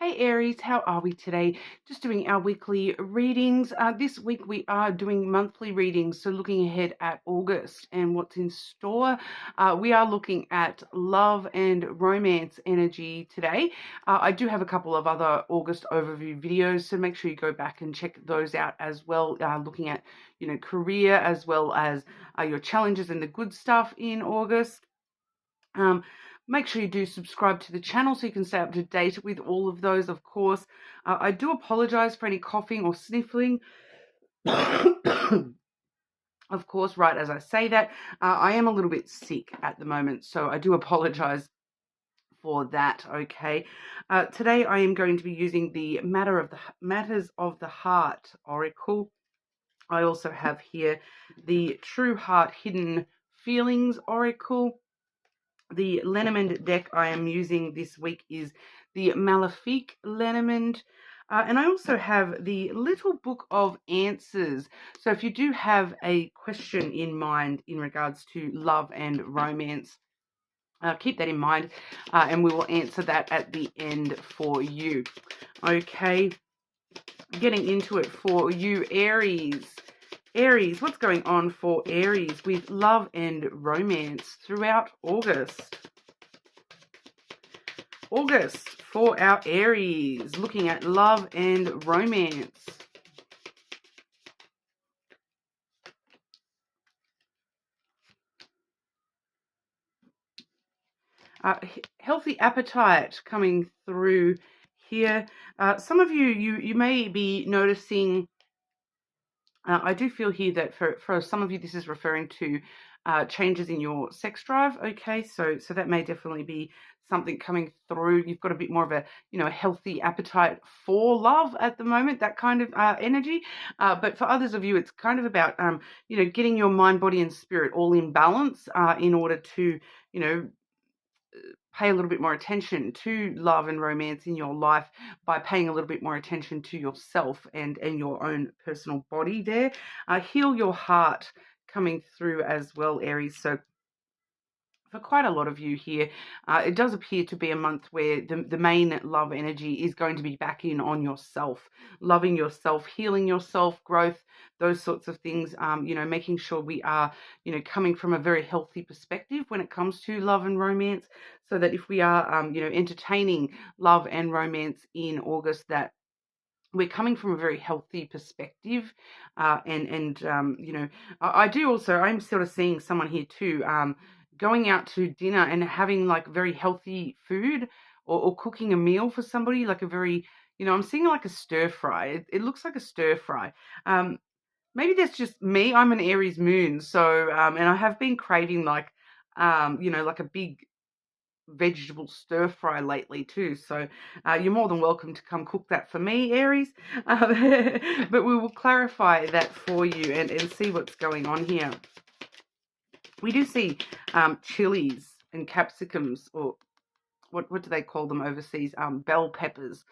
Hey Aries, how are we today? Just doing our weekly readings. This week we are doing monthly readings, so looking ahead at August and what's in store. We are looking at love and romance energy today. I do have a couple of other August overview videos, so make sure you go back and check those out as well, looking at, career as well as your challenges and the good stuff in August. Make sure you do subscribe to the channel so you can stay up to date with all of those, of course. I do apologize for any coughing or sniffling. Of course, right as I say that, I am a little bit sick at the moment, so I do apologize for that, okay? Today I am going to be using the Matters of the Heart Oracle. I also have here the True Heart Hidden Feelings Oracle. The Lenormand deck I am using this week is the Malefique Lenormand. And I also have the Little Book of Answers. So if you do have a question in mind in regards to love and romance, keep that in mind, and we will answer that at the end for you. Okay, getting into it for you, Aries. Aries, what's going on for Aries with love and romance throughout August? August for our Aries, looking at love and romance. Healthy appetite coming through here. Some of you may be noticing, I do feel here that for some of you this is referring to changes in your sex drive. Okay, so that may definitely be something coming through. You've got a bit more of a a healthy appetite for love at the moment, that kind of energy. But for others of you, it's kind of about getting your mind, body, and spirit all in balance in order to pay a little bit more attention to love and romance in your life by paying a little bit more attention to yourself and your own personal body there. Heal your heart coming through as well, Aries. So for quite a lot of you here, it does appear to be a month where the main love energy is going to be back in on yourself, loving yourself, healing yourself, growth, those sorts of things, making sure we are, coming from a very healthy perspective when it comes to love and romance, so that if we are, entertaining love and romance in August, that we're coming from a very healthy perspective. I do also, I'm sort of seeing someone here too, going out to dinner and having like very healthy food, or cooking a meal for somebody, like a very, I'm seeing like a stir fry. It looks like a stir fry. Maybe that's just me. I'm an Aries moon. So, and I have been craving like, like a big vegetable stir fry lately too, so you're more than welcome to come cook that for me, Aries. But we will clarify that for you and see what's going on here. We do see chilies and capsicums, or what do they call them overseas? Bell peppers.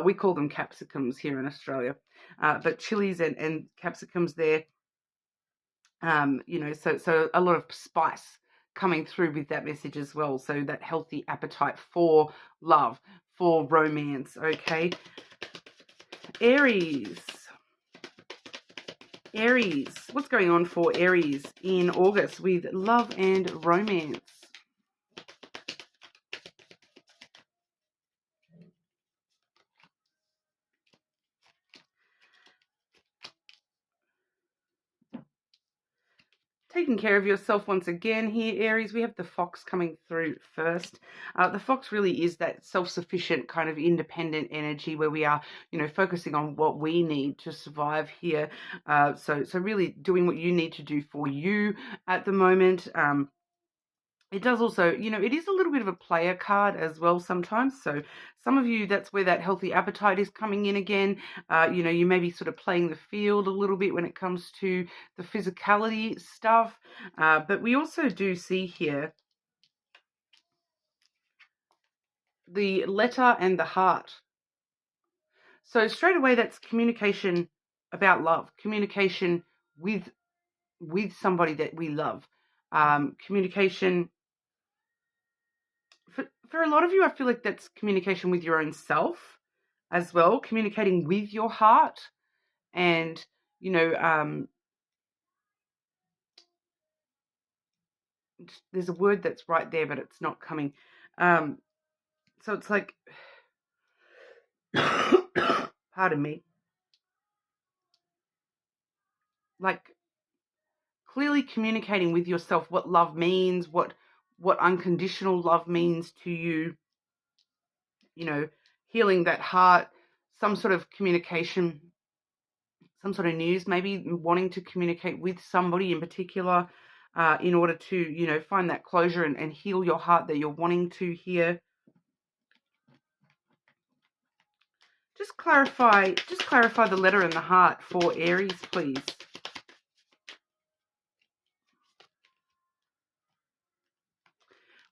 We call them capsicums here in Australia, but chilies and capsicums there. So a lot of spice coming through with that message as well. So that healthy appetite for love, for romance. Okay, Aries. Aries, what's going on for Aries in August with love and romance? Taking care of yourself once again here, Aries. We have the fox coming through first. The fox really is that self-sufficient kind of independent energy where we are, focusing on what we need to survive here. So really doing what you need to do for you at the moment. It does also, it is a little bit of a player card as well sometimes. So some of you, that's where that healthy appetite is coming in again. You may be sort of playing the field a little bit when it comes to the physicality stuff. But we also do see here the letter and the heart. So straight away, that's communication about love, communication with somebody that we love, communication. For a lot of you, I feel like that's communication with your own self. as well, communicating with your heart. And, there's a word that's right there, but it's not coming. So it's like, pardon me, like clearly communicating with yourself what love means, what unconditional love means to you, healing that heart, some sort of communication, some sort of news, maybe wanting to communicate with somebody in particular, in order to, find that closure and heal your heart that you're wanting to hear. Just clarify the letter and the heart for Aries, please.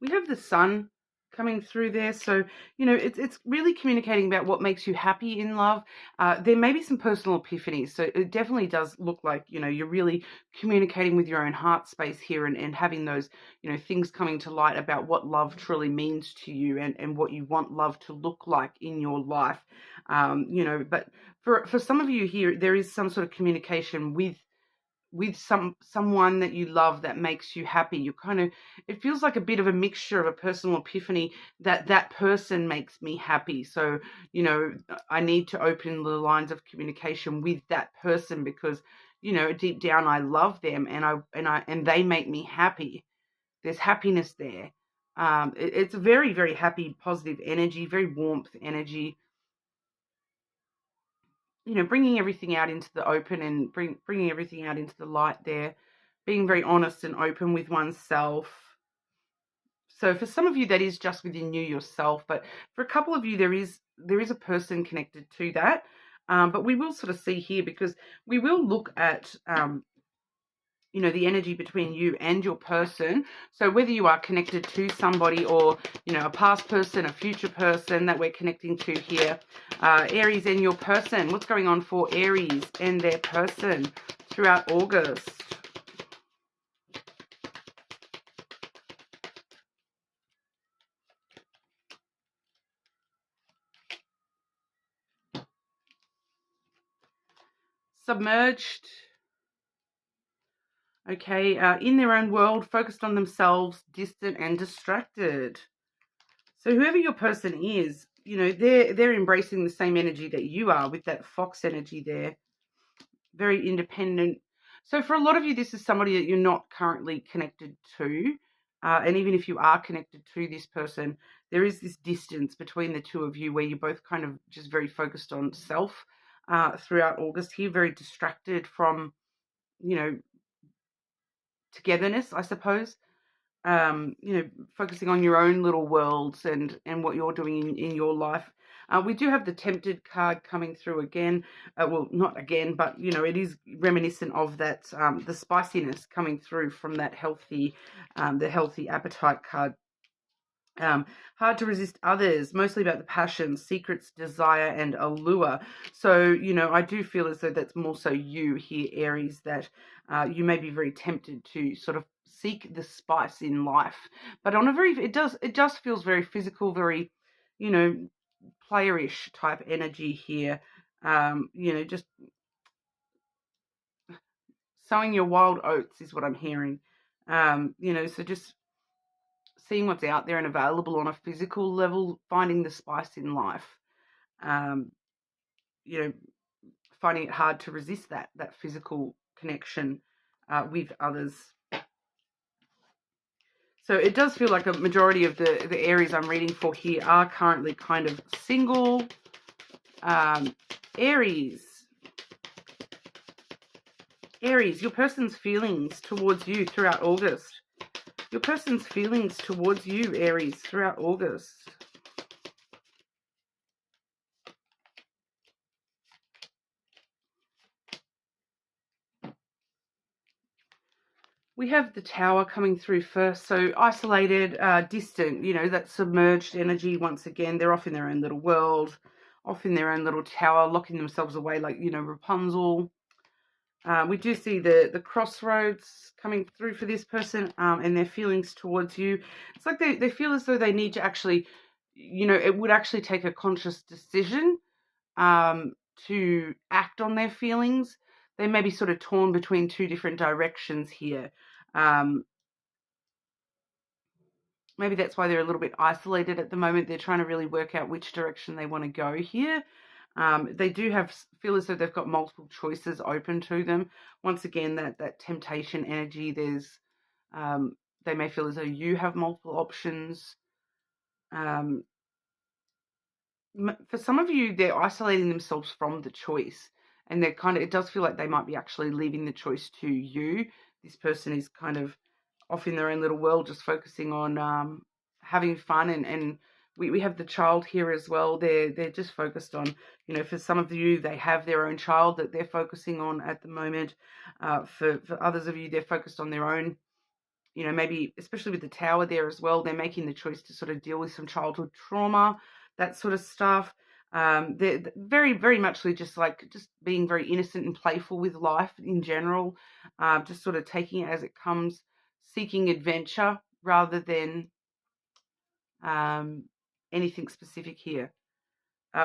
We have the sun coming through there. So, it's really communicating about what makes you happy in love. There may be some personal epiphanies. So it definitely does look like, you're really communicating with your own heart space here and having those, things coming to light about what love truly means to you and what you want love to look like in your life. But for some of you here, there is some sort of communication with someone that you love that makes you happy. It feels like a bit of a mixture of a personal epiphany that person makes me happy. So, I need to open the lines of communication with that person because, deep down I love them and they make me happy. There's happiness there. It's a very, very happy, positive energy, very warmth energy. Bringing everything out into the open and bringing everything out into the light there, being very honest and open with oneself. So for some of you, that is just within you yourself, but for a couple of you, there is a person connected to that. But we will sort of see here because we will look at the energy between you and your person. So whether you are connected to somebody or, a past person, a future person that we're connecting to here, Aries and your person, what's going on for Aries and their person throughout August? Submerged. Okay, in their own world, focused on themselves, distant and distracted. So whoever your person is, they're embracing the same energy that you are with that fox energy there. Very independent. So for a lot of you, this is somebody that you're not currently connected to. And even if you are connected to this person, there is this distance between the two of you where you're both kind of just very focused on self throughout August here, very distracted from, togetherness, I suppose. Focusing on your own little worlds and what you're doing in your life. We do have the Tempted card coming through again. Well, not again, but, it is reminiscent of that, the spiciness coming through from that the healthy appetite card. Hard to resist others, mostly about the passion, secrets, desire, and allure. So, I do feel as though that's more so you here, Aries, that you may be very tempted to sort of seek the spice in life. But on a it just feels very physical, very, playerish type energy here. Just sowing your wild oats is what I'm hearing. So just seeing what's out there and available on a physical level, finding the spice in life, um, finding it hard to resist that physical connection with others. So it does feel like a majority of the Aries I'm reading for here are currently kind of single. Aries, your person's feelings towards you throughout August. Your person's feelings towards you, Aries, throughout August. We have the Tower coming through first. So isolated, distant, that submerged energy. Once again, they're off in their own little world, off in their own little tower, locking themselves away like, Rapunzel. We do see the crossroads coming through for this person and their feelings towards you. It's like they feel as though they need to actually, it would actually take a conscious decision to act on their feelings. They may be sort of torn between two different directions here. Maybe that's why they're a little bit isolated at the moment. They're trying to really work out which direction they want to go here. They do feel as though they've got multiple choices open to them. Once again, that temptation energy, they may feel as though you have multiple options. For some of you, they're isolating themselves from the choice, and it does feel like they might be actually leaving the choice to you. This person is kind of off in their own little world, just focusing on having fun, and we have the child here as well. They're just focused on, for some of you, they have their own child that they're focusing on at the moment. For others of you, they're focused on their own, maybe especially with the tower there as well, they're making the choice to sort of deal with some childhood trauma, that sort of stuff. They're very, very much just being very innocent and playful with life in general, just sort of taking it as it comes, seeking adventure rather than anything specific here.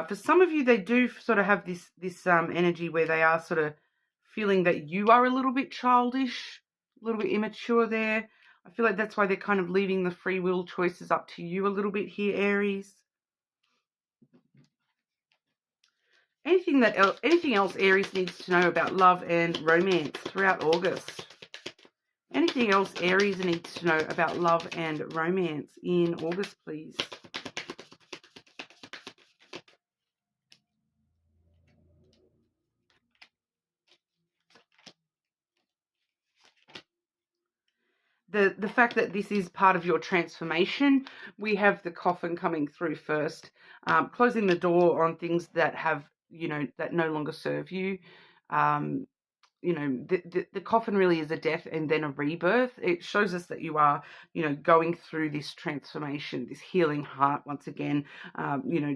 For some of you, they do sort of have this energy where they are sort of feeling that you are a little bit childish, a little bit immature there. I feel like that's why they're kind of leaving the free will choices up to you a little bit here, Aries. Anything else Aries needs to know about love and romance throughout August? Anything else Aries needs to know about love and romance in August, please? The fact that this is part of your transformation, we have the coffin coming through first, closing the door on things that have, that no longer serve you. The coffin really is a death and then a rebirth. It shows us that you are, going through this transformation, this healing heart once again,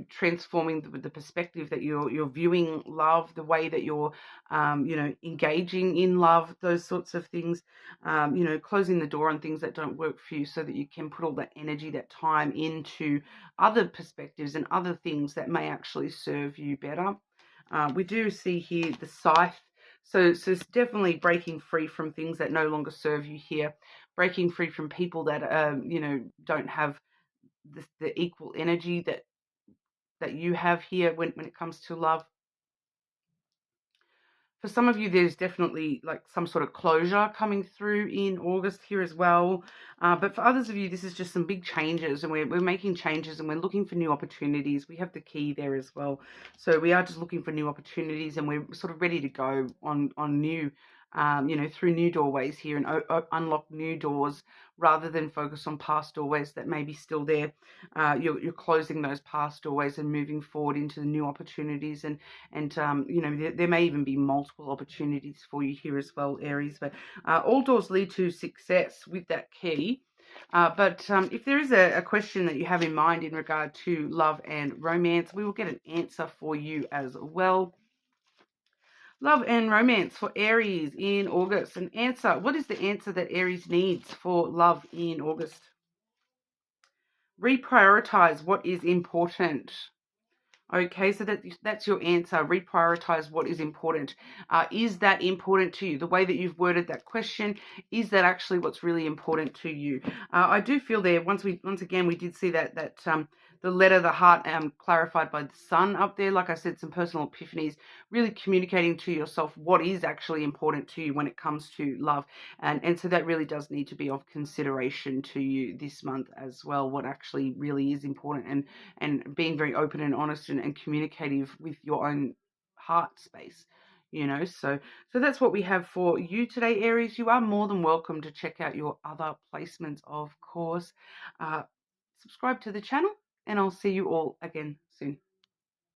transforming the perspective that you're viewing love, the way that you're, engaging in love, those sorts of things, closing the door on things that don't work for you so that you can put all that energy, that time into other perspectives and other things that may actually serve you better. We do see here the scythe. So it's definitely breaking free from things that no longer serve you here, breaking free from people that, don't have the equal energy that you have here when it comes to love. For some of you, there's definitely like some sort of closure coming through in August here as well. But for others of you, this is just some big changes, and we're making changes and we're looking for new opportunities. We have the key there as well. So we are just looking for new opportunities, and we're sort of ready to go on new, through new doorways here and unlock new doors rather than focus on past doorways that may be still there. You're closing those past doorways and moving forward into the new opportunities, and there may even be multiple opportunities for you here as well, Aries. But all doors lead to success with that key. But if there is a question that you have in mind in regard to love and romance, we will get an answer for you as well. Love and romance for Aries in August. An answer. What is the answer that Aries needs for love in August? Reprioritize what is important. Okay, so that's your answer. Reprioritize what is important. Is that important to you? The way that you've worded that question, is that actually what's really important to you? I do feel there, once again, we did see that the letter, the heart, clarified by the sun up there. Like I said, some personal epiphanies, really communicating to yourself what is actually important to you when it comes to love. And so that really does need to be of consideration to you this month as well, what actually really is important, and being very open and honest and communicative with your own heart space. So that's what we have for you today, Aries. You are more than welcome to check out your other placements, of course. Subscribe to the channel, and I'll see you all again soon.